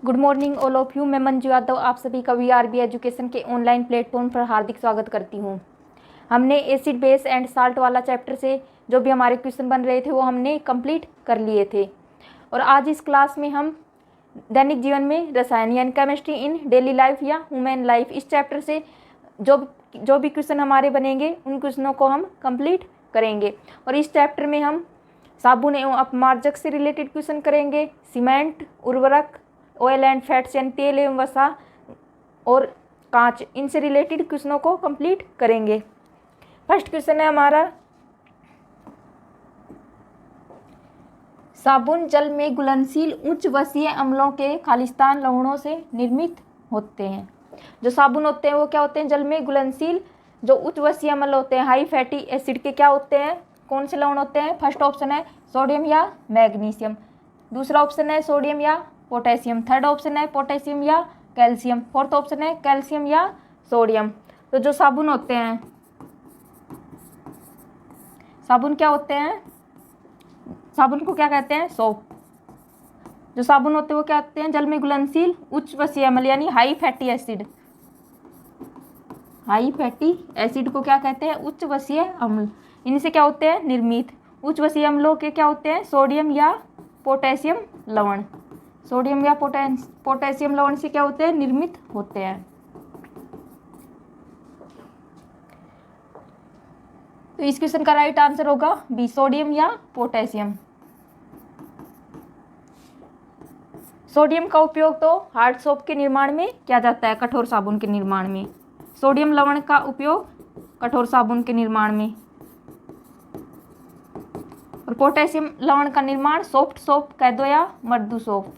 Good morning all of you. मैं मंजू यादव आप सभी का वीआरबी एजुकेशन के ऑनलाइन प्लेटफॉर्म पर हार्दिक स्वागत करती हूँ। हमने एसिड बेस एंड साल्ट वाला चैप्टर से जो भी हमारे क्वेश्चन बन रहे थे वो हमने कंप्लीट कर लिए थे और आज इस क्लास में हम दैनिक जीवन में रसायन यानी केमिस्ट्री इन डेली लाइफ या ह्यूमन लाइफ इस चैप्टर से जो भी क्वेश्चन हमारे बनेंगे उन क्वेश्चनों को हम कंप्लीट करेंगे। और इस चैप्टर में हम साबुन एवं अपमार्जक से रिलेटेड क्वेश्चन करेंगे, सीमेंट, उर्वरक, ऑयल एंड फैट्स यानी तेल एवं वसा और कांच, इनसे रिलेटेड क्वेश्चनों को कंप्लीट करेंगे। फर्स्ट क्वेश्चन है हमारा, साबुन जल में घुलनशील उच्च वसीय अम्लों के खालिस्तान लवणों से निर्मित होते हैं। जो साबुन होते हैं वो क्या होते हैं, जल में घुलनशील जो उच्च वसीय अम्ल होते हैं, हाई फैटी एसिड के क्या होते हैं, कौन से लवण होते हैं। फर्स्ट ऑप्शन है सोडियम या मैग्नीशियम, दूसरा ऑप्शन है सोडियम या पोटेशियम, थर्ड ऑप्शन है पोटेशियम या कैल्शियम, फोर्थ ऑप्शन है कैल्शियम या सोडियम। तो जो साबुन होते हैं, साबुन क्या होते हैं, साबुन को क्या कहते हैं, सोप। जो साबुन होते हैं वो क्या होते हैं, जल में घुलनशील उच्च वसीय अम्ल यानी high fatty acid. High fatty acid को क्या कहते हैं, उच्च वसीय अम्ल। इनसे क्या होते हैं, निर्मित। उच्च वसीय अम्लों के क्या होते हैं, सोडियम या पोटेशियम लवण। सोडियम या पोटेशियम लवण से क्या होते हैं, निर्मित होते हैं। तो इस क्वेश्चन का राइट आंसर होगा बी, सोडियम या पोटेशियम। सोडियम का उपयोग तो हार्ड सोप के निर्माण में किया जाता है, कठोर साबुन के निर्माण में। सोडियम लवण का उपयोग कठोर साबुन के निर्माण में, और पोटेशियम लवण का निर्माण सॉफ्ट सोप कह दो या मृदु सोप।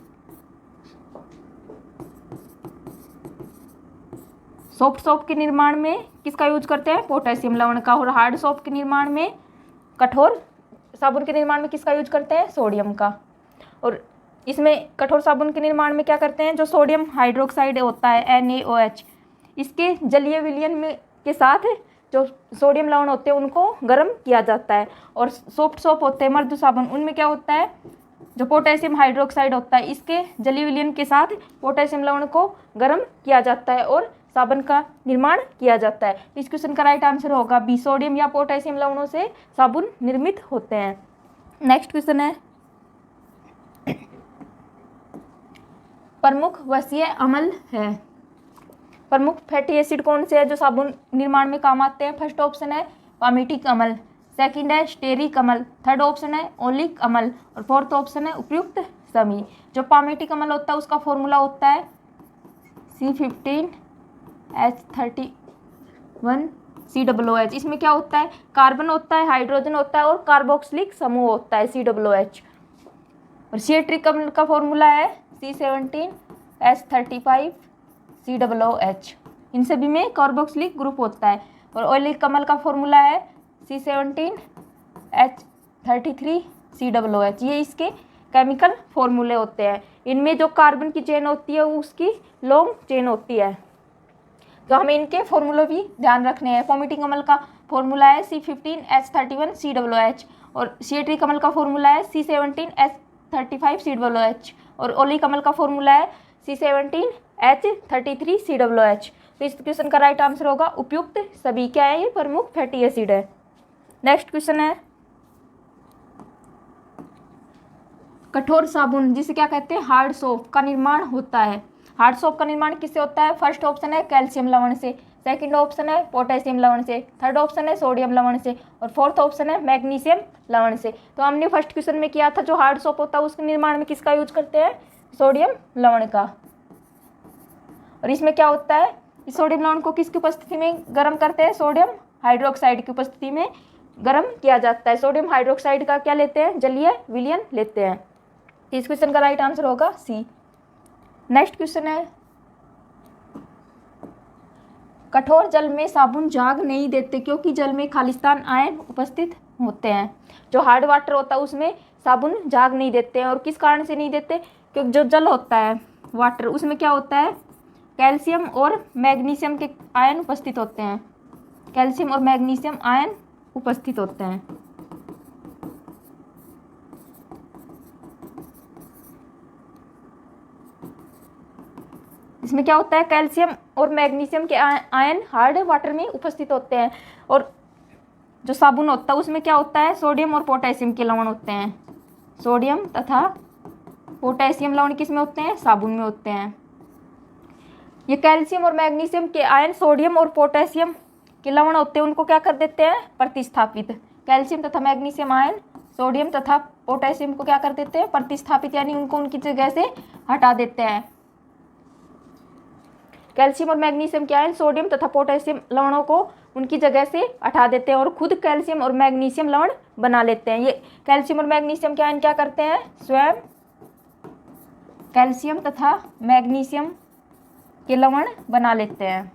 सॉफ्ट सोप के निर्माण में किसका यूज करते हैं, पोटेशियम लवण का, और हार्ड सोप के निर्माण में, कठोर साबुन के निर्माण में किसका यूज करते हैं, सोडियम का। और इसमें कठोर साबुन के निर्माण में क्या करते हैं, जो सोडियम हाइड्रोक्साइड होता है NaOH, इसके जलीय विलयन में के साथ जो सोडियम लवण होते हैं उनको गर्म किया जाता है। और सॉफ्ट सोप होते हैं मृदु साबुन, उनमें क्या होता है, जो पोटेशियम हाइड्रोक्साइड होता है इसके जलीय विलयन के साथ पोटेशियम लवण को गर्म किया जाता है और साबुन का निर्माण किया जाता है। इस क्वेश्चन का राइट आंसर होगा बी, सोडियम या पोटेशियम लवणों से साबुन निर्मित होते हैं। नेक्स्ट क्वेश्चन है, प्रमुख वसीय अम्ल है। प्रमुख फैटी एसिड कौन से है जो साबुन निर्माण में काम आते हैं। फर्स्ट ऑप्शन है पामीटिक अम्ल, सेकंड है स्टेरिक अम्ल, थर्ड ऑप्शन है ओलिक अम्ल और फोर्थ ऑप्शन है उपयुक्त सभी। जो पामीटिक अम्ल होता है उसका फॉर्मूला होता है C15H31COOH। इसमें क्या होता है, कार्बन होता है, हाइड्रोजन होता है और कार्बोक्सिलिक समूह होता है COOH। और स्टेरिक अम्ल का फॉर्मूला है C17H35COOH। इन सभी में कार्बोक्सिलिक ग्रुप होता है। और ओलिक अम्ल का फॉर्मूला है C17H33COOH। ये इसके केमिकल फॉर्मूले होते हैं। इनमें जो कार्बन की चेन होती है वो उसकी लॉन्ग चेन होती है, तो हमें इनके फॉर्मूले भी ध्यान रखने हैं। पामीटिक अम्ल का फॉर्मूला है C15H31COOH और स्टेरिक अम्ल का फॉर्मूला है C17H35COOH और ओलिक अम्ल का फॉर्मूला है C17H33COOH। तो इस क्वेश्चन का राइट आंसर होगा उपयुक्त सभी। क्या है, ये प्रमुख फैटी एसिड है। नेक्स्ट क्वेश्चन है, कठोर साबुन जिसे क्या कहते हैं, हार्ड सोप का निर्माण होता है। हार्ड सोप का निर्माण किससे होता है। फर्स्ट ऑप्शन है कैल्शियम लवण से, सेकंड ऑप्शन है पोटेशियम लवण से, थर्ड ऑप्शन है सोडियम लवण से और फोर्थ ऑप्शन है मैग्नीशियम लवण से। तो हमने फर्स्ट क्वेश्चन में किया था, जो हार्ड सोप होता है उसके निर्माण में किसका यूज करते हैं, सोडियम लवण का। और इसमें क्या होता है, इस सोडियम लवण को किसकी उपस्थिति में गर्म करते हैं, सोडियम हाइड्रोक्साइड की उपस्थिति में गर्म किया जाता है। सोडियम हाइड्रोक्साइड का क्या लेते हैं, जलीय विलयन लेते हैं। इस क्वेश्चन का राइट आंसर होगा सी। नेक्स्ट क्वेश्चन है, कठोर जल में साबुन झाग नहीं देते क्योंकि जल में खालिस्तान आयन उपस्थित होते हैं। जो हार्ड वाटर होता है उसमें साबुन झाग नहीं देते हैं, और किस कारण से नहीं देते, क्योंकि जो जल होता है वाटर उसमें क्या होता है, कैल्शियम और मैग्नीशियम के आयन उपस्थित होते हैं। कैल्शियम और मैग्नीशियम आयन उपस्थित होते हैं। इसमें क्या होता है, कैल्शियम और मैग्नीशियम के आयन हार्ड वाटर में उपस्थित होते हैं। और जो साबुन होता है उसमें क्या होता है, सोडियम और पोटेशियम के लवण होते हैं। सोडियम तथा पोटेशियम लवण किस में होते हैं, साबुन में होते हैं। ये कैल्शियम और मैग्नीशियम के आयन सोडियम और पोटेशियम के लवण होते हैं, उनको क्या कर देते हैं, प्रतिस्थापित। कैल्शियम तथा मैग्नीशियम आयन सोडियम तथा पोटेशियम को क्या कर देते हैं, प्रतिस्थापित, यानी उनको उनकी जगह से हटा देते हैं। कैल्शियम और मैग्नीशियम के आयन सोडियम तथा पोटेशियम लवणों को उनकी जगह से हटा देते हैं और खुद कैल्शियम और मैग्नीशियम लवण बना लेते हैं। ये कैल्शियम और मैग्नीशियम के आयन क्या करते हैं, स्वयं कैल्शियम तथा मैग्नीशियम के लवण बना लेते हैं।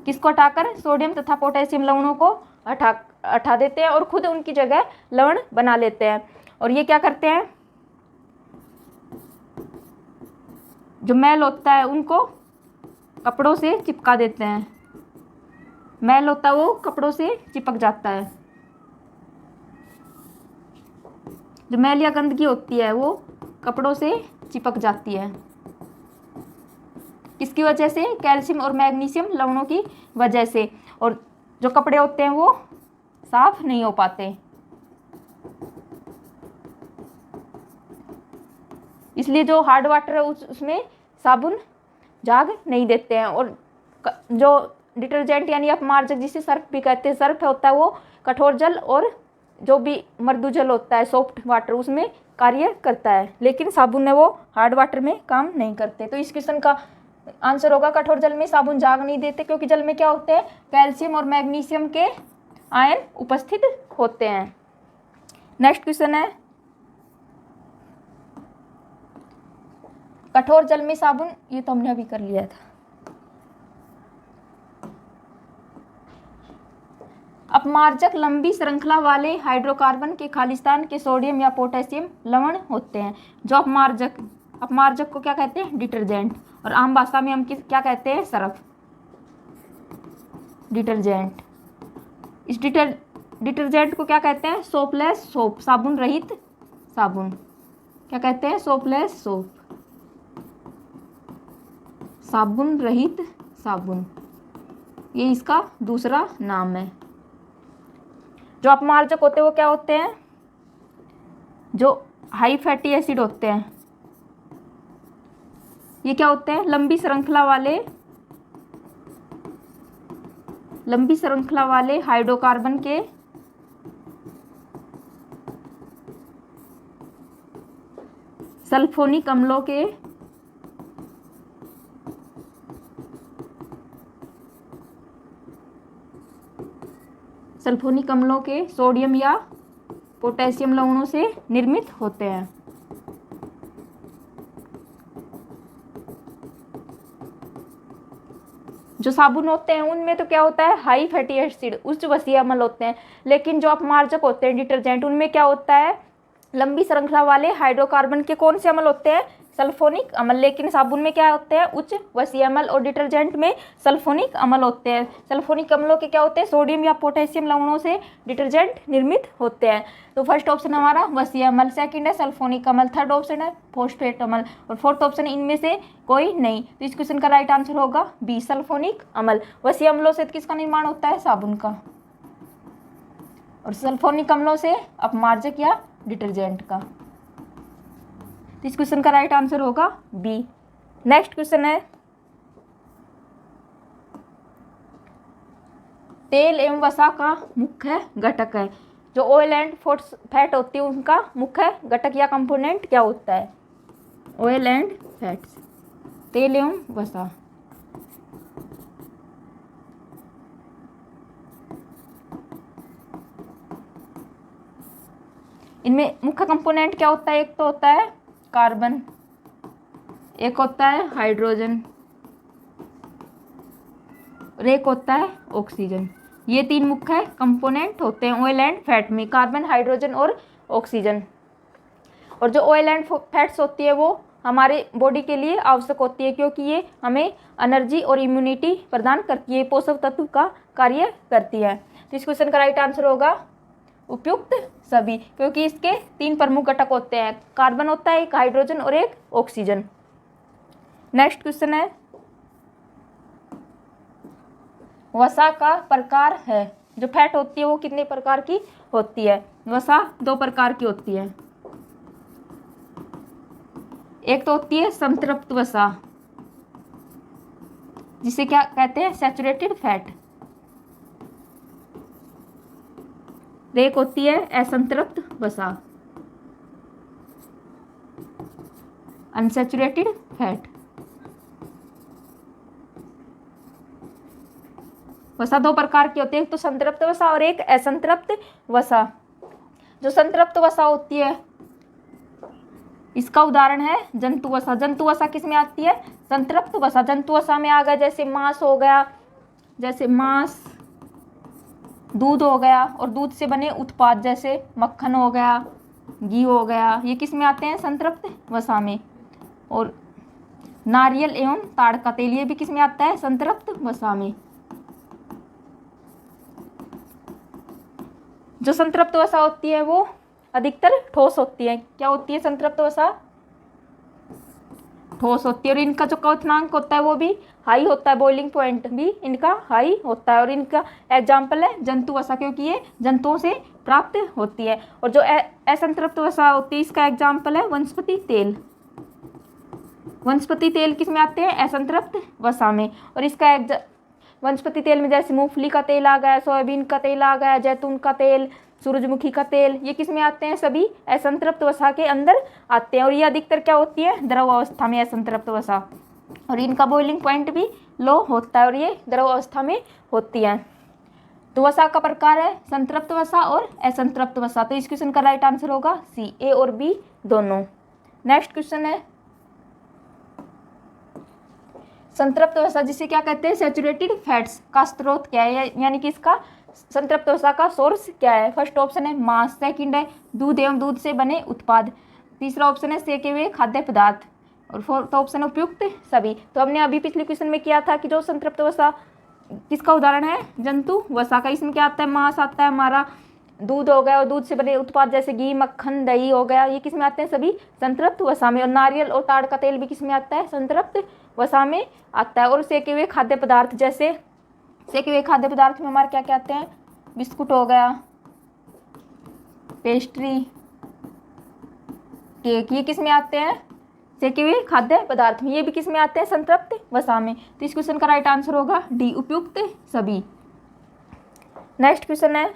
किसको हटाकर, सोडियम तथा पोटेशियम लवणों को हटा देते हैं और खुद उनकी जगह लवण बना लेते हैं। और ये क्या करते हैं, जो मैल होता है उनको कपड़ों से चिपका देते हैं। मैल होता है वो कपड़ों से चिपक जाता है। जो मैल या गंदगी होती है वो कपड़ों से चिपक जाती है। किसकी वजह से, कैल्शियम और मैग्नीशियम लवणों की वजह से। और जो कपड़े होते हैं वो साफ नहीं हो पाते, इसलिए जो हार्ड वाटर है उसमें साबुन झाग नहीं देते हैं। और जो डिटर्जेंट यानी अपमार्जक जिसे सर्फ भी कहते हैं, सर्फ होता है वो कठोर जल और जो भी मृदु जल होता है सॉफ्ट वाटर उसमें कार्य करता है, लेकिन साबुन है वो हार्ड वाटर में काम नहीं करते। तो इस क्वेश्चन का आंसर होगा कठोर जल में साबुन झाग नहीं देते, क्योंकि जल में क्या होते हैं, कैल्शियम और मैग्नीशियम के आयन उपस्थित होते हैं। नेक्स्ट क्वेश्चन है, कठोर जल में साबुन, ये तो हमने अभी कर लिया था। अपमार्जक लंबी श्रृंखला वाले हाइड्रोकार्बन के खालिस्तान के सोडियम या पोटेशियम लवण होते हैं। जो अपमार्जक को क्या कहते हैं, डिटर्जेंट, और आम भाषा में हम क्या कहते हैं, सर्फ, डिटर्जेंट। इस डिटर्जेंट को क्या कहते हैं, सोपलेस सोप, साबुन रहित साबुन। क्या कहते हैं, सोपलेस सोप, साबुन रहित साबुन, ये इसका दूसरा नाम है। जो अपमार्जक होते हैं वो क्या होते हैं, जो हाई फैटी एसिड होते हैं, ये क्या होते हैं, लंबी श्रृंखला वाले हाइड्रोकार्बन के सल्फोनिक अम्लों के सोडियम या पोटेशियम लवणों से निर्मित होते हैं। जो साबुन होते हैं उनमें तो क्या होता है, हाई फैटी एसिड, उच्च वसीय अम्ल होते हैं, लेकिन जो अपमार्जक होते हैं डिटर्जेंट, उनमें क्या होता है, लंबी श्रृंखला वाले हाइड्रोकार्बन के कौन से अम्ल होते हैं, सल्फोनिक अम्ल। लेकिन साबुन में क्या होते हैं, उच्च वसीय अम्ल, और डिटर्जेंट में सल्फोनिक अम्ल होते हैं। सल्फोनिक अम्लों के क्या होते हैं, सोडियम या पोटेशियम लवणों से डिटर्जेंट निर्मित होते हैं। तो फर्स्ट ऑप्शन हमारा वसीय अम्ल, सेकंड है सल्फोनिक अम्ल, थर्ड ऑप्शन है फॉस्फेट अम्ल, और फोर्थ ऑप्शन इनमें से कोई नहीं। तो इस क्वेश्चन का राइट आंसर होगा बी, सल्फोनिक अम्ल। वसीय अम्लों से किसका निर्माण होता है, साबुन का, और सल्फोनिक अम्लों से अपमार्जक या डिटर्जेंट का। इस क्वेश्चन का राइट आंसर होगा बी। नेक्स्ट क्वेश्चन है, तेल एवं वसा का मुख्य घटक है। जो ऑयल एंड फैट होती है उनका मुख्य घटक या कंपोनेंट क्या होता है, ऑयल एंड फैट्स, तेल एवं वसा। इनमें मुख्य कंपोनेंट क्या होता है, एक तो होता है कार्बन, एक होता है हाइड्रोजन, और एक होता है ऑक्सीजन। ये तीन मुख्य कंपोनेंट होते हैं ऑयल एंड फैट में, कार्बन, हाइड्रोजन और ऑक्सीजन। और जो ऑयल एंड फैट्स होती है वो हमारे बॉडी के लिए आवश्यक होती है, क्योंकि ये हमें एनर्जी और इम्यूनिटी प्रदान करती है, पोषक तत्व का कार्य करती है। तो इस क्वेश्चन का राइट आंसर होगा उपयुक्त सभी, क्योंकि इसके 3 प्रमुख घटक होते हैं, कार्बन होता है, एक हाइड्रोजन और एक ऑक्सीजन। नेक्स्ट क्वेश्चन है, वसा का प्रकार है, जो फैट होती है वो कितने प्रकार की होती है? वसा 2 प्रकार की होती है। एक तो होती है संतृप्त वसा, जिसे क्या कहते हैं? Saturated fat. एक होती है असंतृप्त वसा, अनसैचुरेटेड फैट। वसा 2 प्रकार की होती है, एक तो संतृप्त वसा और एक असंतृप्त वसा। जो संतृप्त वसा होती है, इसका उदाहरण है जंतु वसा। जंतु वसा किस में आती है? संतृप्त वसा। जंतु वसा में आ गया जैसे मांस हो गया, जैसे मांस, दूध हो गया और दूध से बने उत्पाद जैसे मक्खन हो गया, घी हो गया, ये किस में आते हैं? संतृप्त वसा में। और नारियल एवं ताड़ का तेल, ये भी किस में आता है? संतृप्त वसा में। जो संतृप्त वसा होती है वो अधिकतर ठोस होती है। क्या होती है संतृप्त वसा? ठोस होती है। और इनका जो क्वथनांक होता है वो भी हाई होता है, बॉइलिंग पॉइंट भी इनका हाई होता है। और इनका एग्जाम्पल है जंतु वसा, क्योंकि ये जंतुओं से प्राप्त होती है। और जो असंतृप्त वसा होती है, इसका एग्जाम्पल है वनस्पति तेल। वनस्पति तेल किस में आते हैं? असंतृप्त वसा में। और इसका वनस्पति तेल में जैसे मूंगफली का तेल आ गया, सोयाबीन का तेल आ गया, जैतून का तेल, सूरजमुखी का तेल, ये किस में आते हैं? सभी असंतृप्त वसा के अंदर आते हैं। और ये अधिकतर क्या होती है? द्रव अवस्था में असंतृप्त वसा। और इनका बॉइलिंग पॉइंट भी लो होता है और ये द्रव अवस्था में होती है। तो वसा का प्रकार है संतृप्त वसा और असंतृप्त वसा। तो इस क्वेश्चन का राइट आंसर होगा सी, ए और बी दोनों। नेक्स्ट क्वेश्चन है, संतृप्त वसा जिसे क्या कहते हैं? सैचुरेटेड फैट्स का स्रोत क्या है, यानी कि इसका संतृप्त वसा का सोर्स क्या है? फर्स्ट ऑप्शन है मांस, सेकंड है दूध एवं दूध से बने उत्पाद, तीसरा ऑप्शन है सेके हुए खाद्य पदार्थ, और फोर्थ ऑप्शन है उपयुक्त सभी। तो हमने अभी पिछले क्वेश्चन में किया था कि जो संतृप्त वसा किसका उदाहरण है? जंतु वसा का। इसमें क्या आता है? मांस आता है हमारा, दूध हो गया और दूध से बने उत्पाद जैसे घी, मक्खन, दही हो गया, ये किस में आते हैं? सभी संतृप्त वसा में। और नारियल और ताड़ का तेल भी किस में आता है? संतृप्त वसा में आता है। और सेके हुए खाद्य पदार्थ, जैसे सेके हुए खाद्य पदार्थ में हमारे क्या क्या आते हैं? बिस्कुट हो गया, पेस्ट्री, केक, ये किस में आते हैं? सेके हुए खाद्य पदार्थ में। ये भी किस में आते हैं? संतृप्त वसा में। तो इस क्वेश्चन का राइट आंसर होगा डी, उपयुक्त सभी। नेक्स्ट क्वेश्चन है,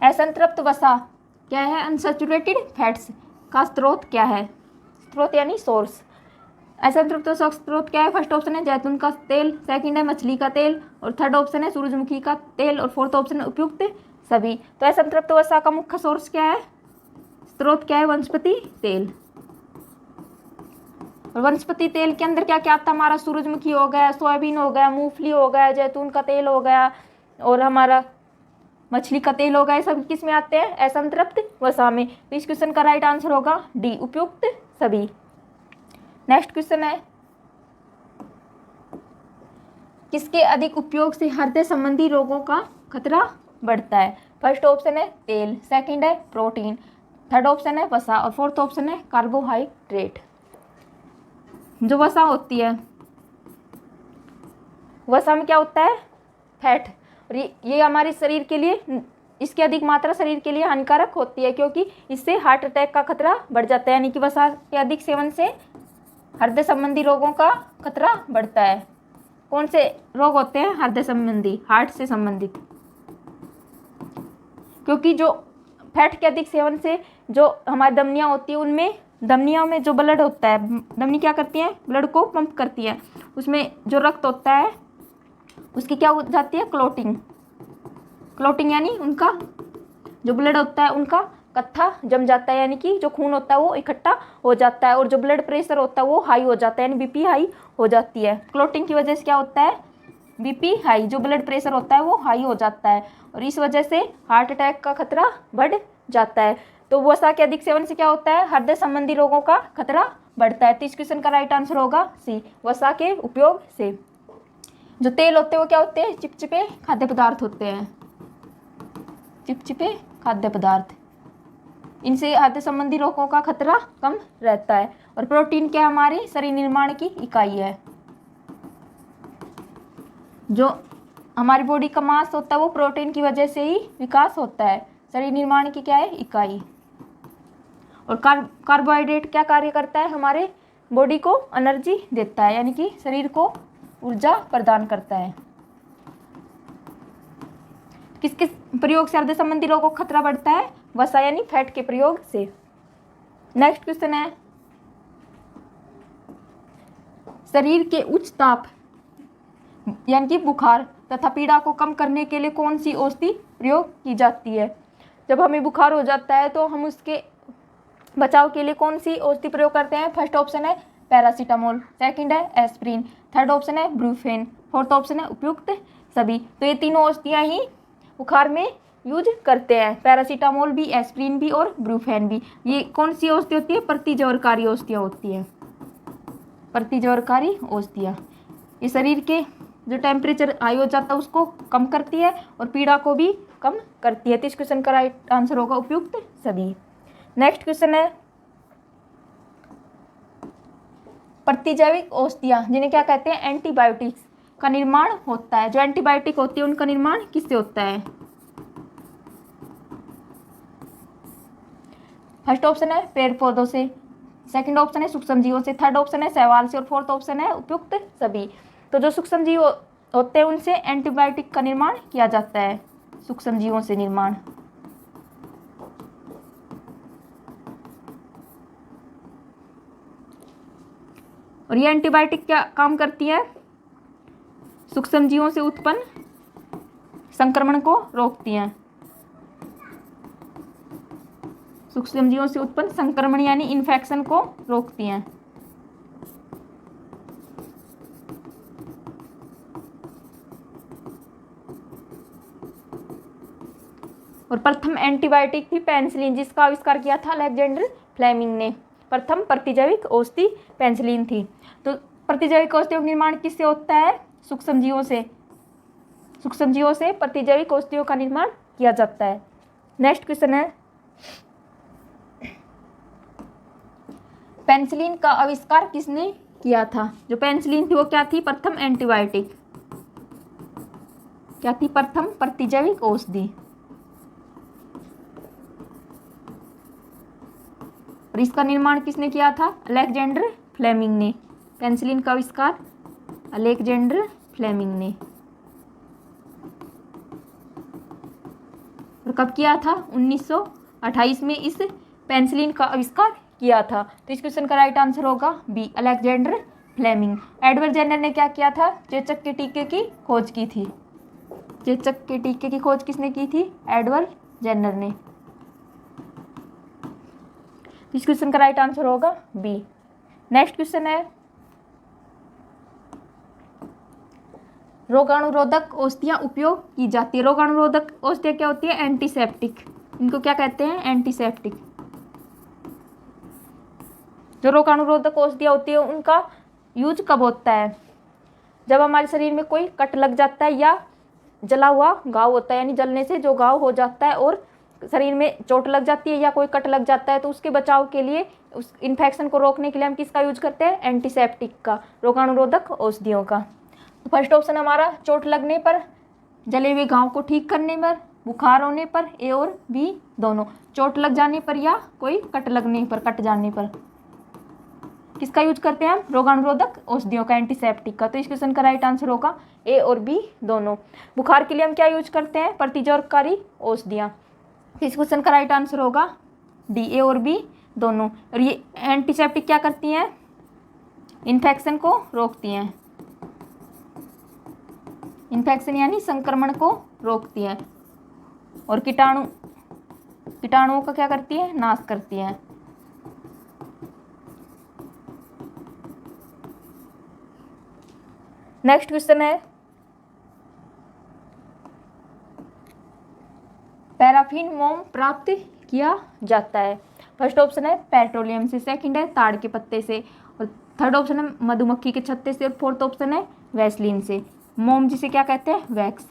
असंतृप्त वसा क्या है? अनसैचुरेटेड फैट्स का स्रोत क्या है? स्रोत यानी सोर्स। असंतृप्त वसा का स्रोत क्या है? फर्स्ट ऑप्शन है जैतून का तेल, सेकंड है मछली का तेल, और थर्ड ऑप्शन है सूरजमुखी का तेल, और फोर्थ ऑप्शन है उपयुक्त सभी। तो असंतृप्त वसा का मुख्य सोर्स क्या है? स्रोत क्या है? वनस्पति तेल। और वनस्पति तेल के अंदर क्या क्या आता है हमारा? सूरजमुखी हो गया, सोयाबीन हो गया, मूंगफली हो गया, जैतून का तेल हो गया, और हमारा मछली का तेल हो गया। सब किस में आते हैं? असंतृप्त वसा में। तो इस क्वेश्चन का राइट आंसर होगा डी, उपयुक्त सभी। नेक्स्ट क्वेश्चन है, किसके अधिक उपयोग से हृदय संबंधी रोगों का खतरा बढ़ता है? फर्स्ट ऑप्शन है तेल, सेकंड है प्रोटीन, थर्ड ऑप्शन है वसा, और फोर्थ ऑप्शन है कार्बोहाइड्रेट। जो वसा होती है, वसा में क्या होता है? फैट। और ये हमारे शरीर के लिए, इसकी अधिक मात्रा शरीर के लिए हानिकारक होती है, क्योंकि इससे हार्ट अटैक का खतरा बढ़ जाता है। यानी कि वसा के अधिक सेवन से हृदय संबंधी रोगों का खतरा बढ़ता है। कौन से रोग होते हैं? हृदय संबंधी, हार्ट से संबंधित। क्योंकि जो फैट के अधिक सेवन से जो हमारी धमनियाँ होती है, उनमें धमनियों में जो ब्लड होता है, धमनी क्या करती है? ब्लड को पंप करती है। उसमें जो रक्त होता है उसकी क्या हो जाती है? क्लोटिंग। क्लोटिंग यानी उनका जो ब्लड होता है उनका कत्था जम जाता है, यानी कि जो खून होता है वो इकट्ठा हो जाता है, और जो ब्लड प्रेशर होता है वो हाई हो जाता है, यानी बीपी हाई हो जाती है। क्लोटिंग की वजह से क्या होता है? बीपी हाई, जो ब्लड प्रेशर होता है वो हाई हो जाता है, और इस वजह से हार्ट अटैक का खतरा बढ़ जाता है। तो वसा के अधिक सेवन से क्या होता है? हृदय संबंधी रोगों का खतरा बढ़ता है। तो इस क्वेश्चन का राइट आंसर होगा सी, वसा के उपयोग से। जो तेल होते हैं वो क्या होते हैं? चिपचिपे खाद्य पदार्थ होते हैं। चिपचिपे खाद्य पदार्थ, इनसे खाद्य संबंधी रोगों का खतरा कम रहता है। और प्रोटीन क्या हमारे शरीर निर्माण की इकाई है। जो हमारी बॉडी का मास होता है वो प्रोटीन की वजह से ही विकास होता है। शरीर निर्माण की क्या है, इकाई। और कार्बोहाइड्रेट क्या कार्य करता है, हमारे बॉडी को एनर्जी देता है, यानी कि शरीर को ऊर्जा प्रदान करता है। किस किस प्रयोग से हृदय संबंधी रोगों का खतरा बढ़ता है, वसा यानी फैट के प्रयोग से। नेक्स्ट क्वेश्चन है, शरीर के उच्च ताप यानी कि बुखार तथा पीड़ा को कम करने के लिए कौन सी औषधि प्रयोग की जाती है। जब हमें बुखार हो जाता है तो हम उसके बचाव के लिए कौन सी औषधि प्रयोग करते हैं। फर्स्ट ऑप्शन है पैरासीटामोल, सेकंड है एस्प्रिन, थर्ड ऑप्शन है ब्रूफेन, फोर्थ ऑप्शन है उपयुक्त सभी। तो ये तीनों औषधियाँ ही बुखार में यूज करते हैं, पैरासीटामोल भी, एस्प्रिन भी और ब्रूफेन भी। ये कौन सी औषधि होती है, प्रतिजोरकारी औषधियाँ होती है, प्रतिजोरकारी औषधियाँ। ये शरीर के जो टेम्परेचर हाई हो जाता है उसको कम करती है और पीड़ा को भी कम करती है। तो इस क्वेश्चन का राइट आंसर होगा उपयुक्त सभी। नेक्स्ट क्वेश्चन है, प्रतिजैविक औषधियाँ जिन्हें क्या कहते हैं, एंटीबायोटिक्स का निर्माण होता है। जो एंटीबायोटिक होती है उनका निर्माण किससे होता है। फर्स्ट ऑप्शन है पेड़ पौधों से, सेकंड ऑप्शन है सूक्ष्मजीवों से, थर्ड ऑप्शन है शैवाल से और फोर्थ ऑप्शन है उपयुक्त सभी। तो जो सूक्ष्मजीव होते हैं उनसे एंटीबायोटिक का निर्माण किया जाता है, सूक्ष्मजीवों से निर्माण। और ये एंटीबायोटिक क्या काम करती है, सूक्ष्मजीवों से उत्पन्न संक्रमण को रोकती हैं, सूक्ष्मजीवों से उत्पन्न संक्रमण यानी इन्फेक्शन को रोकती हैं। और प्रथम एंटीबायोटिक थी पेनिसिलिन, जिसका आविष्कार किया था अलेक्जेंडर फ्लेमिंग ने। प्रथम प्रतिजैविक औषधि पेनिसिलिन थी। तो प्रतिजैविक औषधियों का निर्माण किससे होता है, सूक्ष्मजीवों से, सूक्ष्मजीवों से प्रतिजैविक औषधियों का निर्माण किया जाता है। नेक्स्ट क्वेश्चन है, पेनिसिलिन का आविष्कार किसने किया था। जो पेनिसिलिन थी वो क्या थी, प्रथम एंटीबायोटिक, क्या थी, प्रथम प्रतिजैविक औषधि। और इसका निर्माण किसने किया था, अलेक्जेंडर फ्लेमिंग ने। पेनिसिलिन का आविष्कार अलेक्जेंडर फ्लेमिंग ने। और कब किया था, 1928 में इस पेनिसिलिन का आविष्कार किया था। तो इस क्वेश्चन का राइट आंसर होगा B, Alexander Fleming. Edward Jenner ने क्या किया था, चेचक के टीके की खोज की थी। चेचक के टीके की खोज किसने की थी, एडवर्ड जेनर ने। इस क्वेश्चन का राइट आंसर होगा बी। नेक्स्ट क्वेश्चन है, रोगाणुरोधक औषधियाँ उपयोग की जाती है। रोगाणुरोधक औषधियाँ क्या होती है, एंटीसेप्टिक। इनको क्या कहते हैं, एंटीसेप्टिक। जो रोगाणुरोधक औषधियाँ होती है उनका यूज कब होता है, जब हमारे शरीर में कोई कट लग जाता है या जला हुआ घाव होता है, यानी जलने से जो घाव हो जाता है और शरीर में चोट लग जाती है या कोई कट लग जाता है, तो उसके बचाव के लिए, उस इन्फेक्शन को रोकने के लिए हम किसका यूज करते हैं, एंटीसेप्टिक का, रोगाणुरोधक औषधियों का। तो फर्स्ट ऑप्शन हमारा चोट लगने पर, जले हुए घाव को ठीक करने पर, बुखार होने पर, ए और बी दोनों। चोट लग जाने पर या कोई कट लगने पर, कट जाने पर किसका यूज करते हैं हम, रोगाणुरोधक औषधियों का, एंटीसेप्टिक का। तो इस क्वेश्चन का राइट आंसर होगा ए और बी दोनों। बुखार के लिए हम क्या यूज करते हैं, प्रतिजोरकारी औषधियाँ। इस क्वेश्चन का राइट आंसर होगा डी, ए और बी दोनों। और ये एंटीसेप्टिक क्या करती हैं, इन्फेक्शन को रोकती हैं, इन्फेक्शन यानी संक्रमण को रोकती हैं, और कीटाणुओं का क्या करती है, नाश करती हैं। नेक्स्ट क्वेश्चन है, पैराफिन मोम प्राप्त किया जाता है। फर्स्ट ऑप्शन है पेट्रोलियम से, सेकंड है ताड़ के पत्ते से, और थर्ड ऑप्शन है मधुमक्खी के छत्ते से, और फोर्थ ऑप्शन है वैसलीन से। मोम जिसे क्या कहते हैं, वैक्स।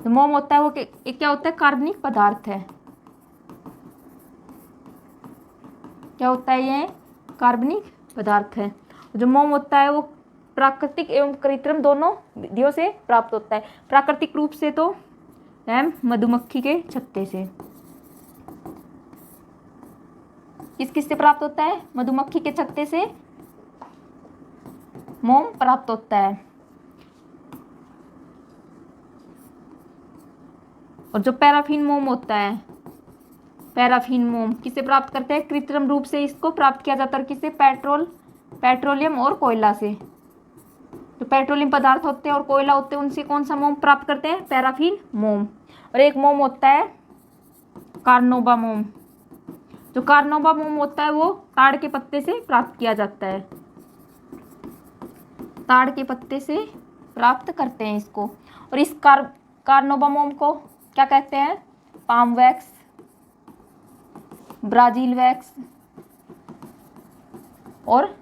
जो मोम होता है वो एक क्या होता है, कार्बनिक पदार्थ है। क्या होता है ये, कार्बनिक पदार्थ है। जो मोम होता है वो प्राकृतिक एवं कृत्रिम दोनों विधियों से प्राप्त होता है। प्राकृतिक रूप से तो मधुमक्खी के छत्ते से। किस से प्राप्त होता है, मधुमक्खी के छत्ते से मोम प्राप्त होता है। और जो पैराफिन मोम होता है, पैराफिन मोम किससे प्राप्त करते हैं, कृत्रिम रूप से इसको प्राप्त किया जाता है। किससे, पेट्रोलियम और कोयला से। जो पेट्रोलियम पदार्थ होते हैं और कोयला होते हैं उनसे कौन सा मोम प्राप्त करते हैं, पैराफिन मोम। और एक मोम होता है कार्नोबा मोम। जो कार्नोबा मोम होता है वो ताड़ के पत्ते से प्राप्त किया जाता है। ताड़ के पत्ते से प्राप्त करते हैं इसको। और इस कार्नोबा मोम को क्या कहते हैं, पाम वैक्स, ब्राजील वैक्स और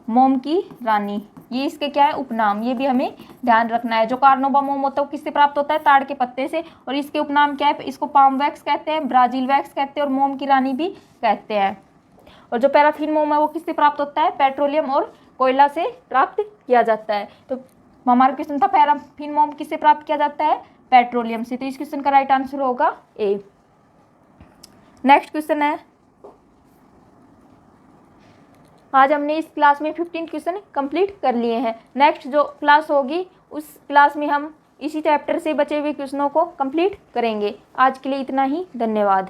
मोम की रानी, ये इसके क्या है, उपनाम। ये भी हमें ध्यान रखना है। जो कार्नोबा मोम होता है वो किससे प्राप्त होता है, ताड़ के पत्ते से। और इसके उपनाम क्या है, इसको पाम वैक्स कहते हैं, ब्राजील वैक्स कहते हैं और मोम की रानी भी कहते हैं। और जो पैराफिन मोम है वो किससे प्राप्त होता है, पेट्रोलियम और कोयला से प्राप्त किया जाता है। तो हमारा क्वेश्चन था पैराफिन मोम किससे प्राप्त किया जाता है, पेट्रोलियम से। तो इस क्वेश्चन का राइट आंसर होगा ए। नेक्स्ट क्वेश्चन है, आज हमने इस क्लास में 15 क्वेश्चन कंप्लीट कर लिए हैं। नेक्स्ट जो क्लास होगी उस क्लास में हम इसी चैप्टर से बचे हुए क्वेश्चनों को कंप्लीट करेंगे। आज के लिए इतना ही, धन्यवाद।